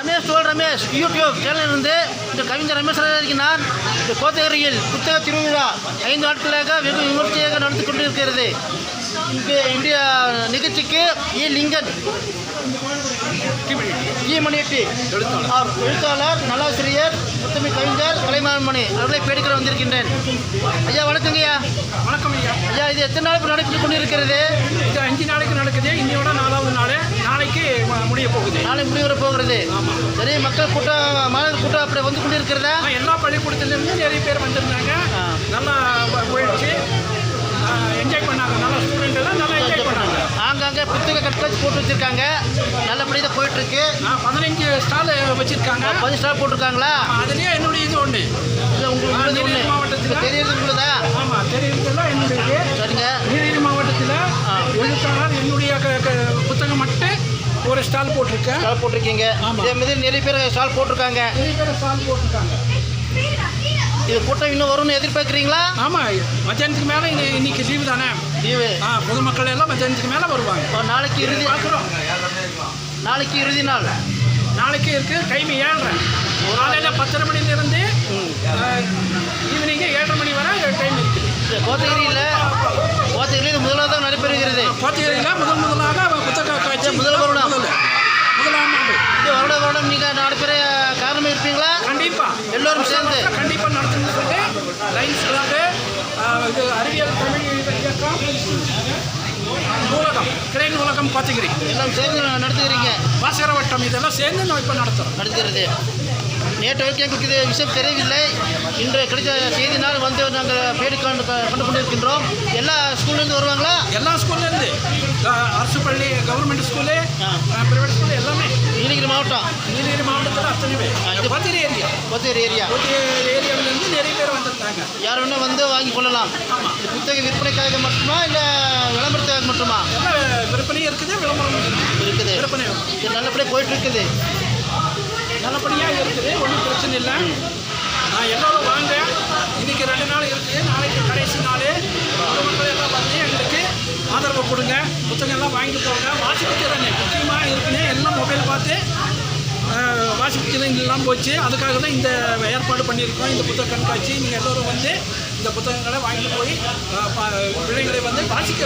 Ramesh toll Ramesh YouTube சேனலிலிருந்து இந்த கவிஞர் ரமேஷ் நான் இந்த கோத்தகிரியில் புத்தக திருவிழா 5 நாட்களாக வெகு விமர்சையாக நடந்து கொண்டிருக்கிறது. இந்திய நிகழ்ச்சிக்கு லிங்கன் மணியட்டி எழுத்தாளர் நல்லாசிரியர் முத்தமிழ் கவிஞர் கலைமாமணி அவர்களை பேடிக்கிற வந்திருக்கின்றேன். ஐயா வணக்கங்க ஐயா. வணக்கம் ஐயா. ஐயா இது எத்தனை நாளுக்கு நடைபெற்று கொண்டிருக்கிறது? இது 5 நாளைக்கு நடக்குது. இன்னையோட 4வது நாள். நாளைக்கு முடிய போகுது. நாளைக்கு முடிவர போகிறது. சரி, மக்கள் கூட்டம் மாணவர் கூட்டம் அப்படி வந்து கொண்டிருக்கிறதா? எல்லா பள்ளிக்கூடத்துலேருந்து நிறைய பேர் வந்திருந்தாங்க. நல்லா போயிடுச்சு, என்ஜாய் பண்ணாங்க. நல்லா ஸ்டூடெண்ட் எல்லாம் நல்லா என்ஜாய் பண்ணாங்க. ஆங்காங்கே புத்தக கண்காட்சி போட்டு வச்சுருக்காங்க. நல்லபடியாக தான் போயிட்டுருக்கு. 15 ஸ்டால் வச்சுருக்காங்க. 10 ஸ்டால் போட்டிருக்காங்களா? அதுலேயே என்னுடைய இது ஒன்று. உங்களுக்கு நீலகிரி மாவட்டத்தில் தெரியுது உங்களுதா? ஆமாம், தெரியுதுலாம் என்னுடைய. சரிங்க. நீலகிரி மாவட்டத்தில் எழுத்தாளர் என்னுடைய புத்தகம் மட்டும் ஒரு ஸ்டால் போட்டிருக்கேன். ஸ்டால் போட்டிருக்கீங்க. இதே மாதிரி நிறைய பேர் ஸ்டால் போட்டிருக்காங்க. நிறைய பேர் ஸ்டால் போட்டிருக்காங்க. இது கூட்டம் இன்னும் வரும்னு எதிர்பார்க்குறீங்களா? ஆமாம், மத்தியானத்துக்கு மேலே இன்னைக்கு லீவு தானே. லீவு. பொதுமக்கள் எல்லாம் மத்தியானத்துக்கு மேலே வருவாங்க. நாளைக்கு இறுதி நாள். நாளைக்கு இருக்குது. டைம் 7:30. காலையில் 10:30 மணிலேருந்து ஈவினிங்கு 7:30 மணி வரை டைம் இருக்குது. கோத்தகிரியில் இது முதலாவதாக நடைபெறுகிறது. கோத்தகிரியில் முதலாக புத்தக காட்சி முதலாம் ஆண்டு. இது வருடம் நீங்கள் நடைபெற காரணமாக இருப்பீங்களா? கண்டிப்பாக எல்லோரும் சேர்ந்து கண்டிப்பாக நடத்துன்னு சொல்லி லைன்ஸ் கிளப்பு, இது அறிவியல் தமிழ் இயக்கம், நூலகம், கிளை நூலகம் கோத்தகிரி எல்லாம் சேர்ந்து நடத்துகிறீங்க. வாசகர வட்டம் இதெல்லாம் சேர்ந்து நம்ம இப்போ நடத்துகிறது. நேற்று வரைக்கும் எங்களுக்கு இது விஷயம் தெரியவில்லை. இன்று கிடைச்ச செய்தினால் வந்து நாங்கள் பேடி கண்டு கொண்டிருக்கின்றோம். எல்லா ஸ்கூல்லேருந்து வருவாங்களா? எல்லா ஸ்கூல்லேருந்து, அரசு பள்ளி, கவர்மெண்ட் ஸ்கூலு, ப்ரைவேட் ஸ்கூலு எல்லாமே. நீலகிரி மாவட்டத்தில் அத்தனை பேர். கோத்தகிரி ஏரியாவிலேருந்து நிறைய பேர் வந்திருந்தாங்க. யார் வேணா வந்து வாங்கி கொள்ளலாம். புத்தக விற்பனைக்காக மட்டுமா இல்லை விளம்பரத்துக்காக மட்டுமா? விற்பனையும் இருக்குது, விளம்பரம் இருக்குது. விற்பனை நல்லபடியாக போயிட்டு இருக்குது. நல்லபடியாக இருக்குது, ஒன்றும் பிரச்சனை இல்லை. எல்லோரும் வாங்க. இன்றைக்கி 2 நாள் இருக்குது, நாளைக்கு கடைசி நாள். மக்கள் எல்லாம் வந்து எங்களுக்கு ஆதரவு கொடுங்க, புத்தகம் எல்லாம் வாங்கிட்டு போங்க. வாசிப்புத்திறன் முக்கியமாக இருக்குன்னு எல்லாம் மொபைல் பார்த்து வாசிப்புத்திறன் எல்லாம் போச்சு. அதுக்காக தான் இந்த ஏற்பாடு பண்ணியிருக்கோம், இந்த புத்தக கண்காட்சி. நீங்கள் எல்லோரும் வந்து இந்த புத்தகங்களை வாங்கிட்டு போய் பிள்ளைங்களை வந்து வாசிக்க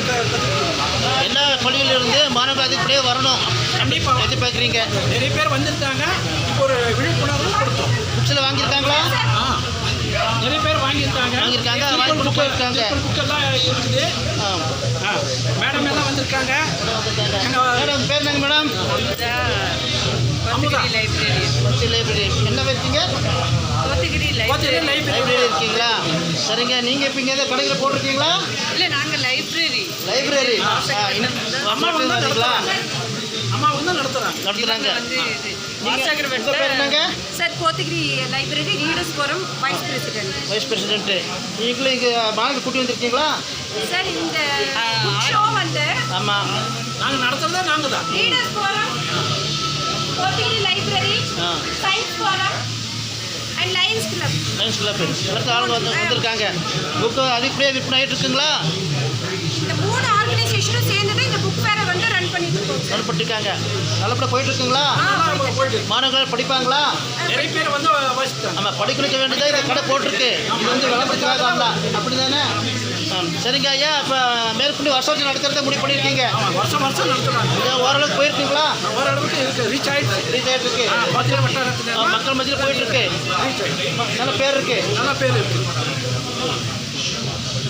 எல்லா பள்ளியிலிருந்து மாணவர்கள் அதுபடியே வரணும். கண்டிப்பாக எதிர்பார்க்குறீங்க. நிறைய பேர் வந்திருக்காங்க. இப்போ ஒரு விழிப்புணர்வு கொடுத்தோம். புக்ஸில் வாங்கியிருக்காங்களா? நிறைய பேர் வாங்கியிருக்காங்க. புக்கெல்லாம் இருக்குது. மேடம் எல்லாம் வந்திருக்காங்க. மேடம் பேர் என்னங்க மேடம்? கோத்தகிரி லைப்ரரி. என்ன வச்சிங்க? கோத்தகிரி லைப்ரரி இருக்கீங்களா? சரிங்க. நீங்கள் இப்போ இங்கே ஏதாவது கடையில் போட்டிருக்கீங்களா? இல்லை, நாங்கள் லைப்ரரி. அம்மா வந்தீங்களா? அம்மா வந்து நடத்துகிறாங்க. Sir, Kotagiri library readers forum vice president. நீங்களும் இங்கே மாணவர்கள் கூட்டி வந்திருக்கீங்களா? சார், இந்த ஷோ வந்து ஆமாம் நாங்கள் நடத்துறதா நாங்கள் தான். Readers forum, Kotagiri library, science forum and Lions club. எல்லாத்தையும் ஆளுங்க வந்திருக்காங்க. புக்கு அதுக்குள்ளேயே விற்பனை ஆகிட்டு இருக்குங்களா? இந்த 3 ஆர்கனைசேஷனும் சேர்ந்து தான் இந்த புக் ஃபேரை வந்து ரன் பண்ணிட்டுருக்காங்க. நல்லபடியாக போயிட்டு இருக்குங்களா? மாணவர்கள் படிப்பாங்களா? நிறைய பேர் வந்து வாசித்தாங்க. ஆமாம், படிக்க வேண்டியதாக இந்த கடை போட்டிருக்கு. இது வந்து விளம்பரத்துக்காக அப்படி தானே? சரிங்க ஐயா. இப்போ மேற்கொண்டு வருஷம் நடத்துறத முடிவு பண்ணியிருக்கீங்க. வருஷம் நடத்துகிறாங்க. ஓரளவுக்கு போயிருக்கீங்களா? ஓரளவுக்கு இருக்குது, ரீச் ஆகிட்டு இருக்கு. மக்கள் மத்தியில் போயிட்டு இருக்கு. நல்ல பேர் இருக்கு.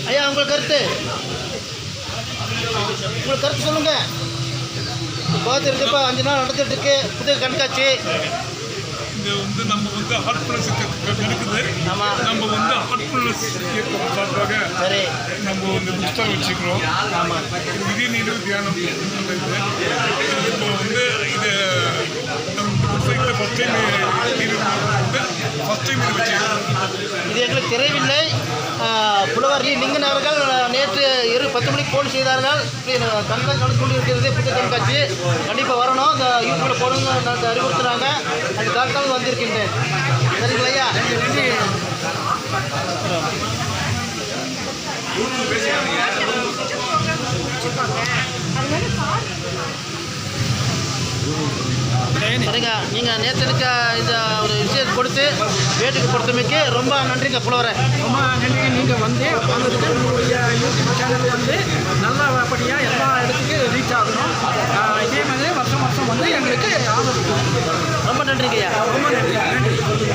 ஐயா, உங்களுக்கு கருத்து சொல்லுங்க. கோத்தகிரி இப்போ 5 நாள் நடந்துட்டு இருக்கு புத்தக கண்காட்சி. இது வந்து நம்ம வந்து ஹார்ட்ஃபுல்னஸ் இருக்குது. ஆமாம், நம்ம வந்து ஹார்ட்ஃபுல்னஸ் இயக்கம் சார்பாக சரி நம்ம வந்து புத்தகம் வச்சுக்கிறோம். ஆமாம், இதே நீர் தியானம் இப்போ வந்து இது நம்ம புத்தகத்தை ஃபஸ்ட் டைம் இது எங்களுக்கு தெரியவில்லை. புலவர் லிங்கன் அவர்கள் நேற்று 10 மணிக்கு ஃபோன் செய்தார்கள். கண்காட்சி நடந்து கொண்டு இருக்கிறது புத்தக கண்காட்சி. கண்டிப்பாக வரணும். இந்த யூடியூப்பில் போடுங்க அறிவுறுத்துறாங்க. அது காலத்தால் வந்திருக்கின்றேன். சரிங்களா ஐயா? அதனால சரிங்க, நீங்கள் நேற்று இந்த ஒரு விஷயம் கொடுத்து வேட்டுக்கு கொடுத்தமைக்கு ரொம்ப நன்றிங்க புலவரை. ரொம்ப நன்றிங்க. நீங்கள் வந்து வந்ததுக்கு உங்களுடைய யூடியூப் சேனல் வந்து நல்லபடியாக எல்லா இடத்துக்கும் ரீச் ஆகணும். இதே மாதிரி வருஷம் வருஷம் வந்து எங்களுக்கு ஆதரவு கொடுக்கணும். ரொம்ப நன்றிங்கய்யா. ரொம்ப நன்றி.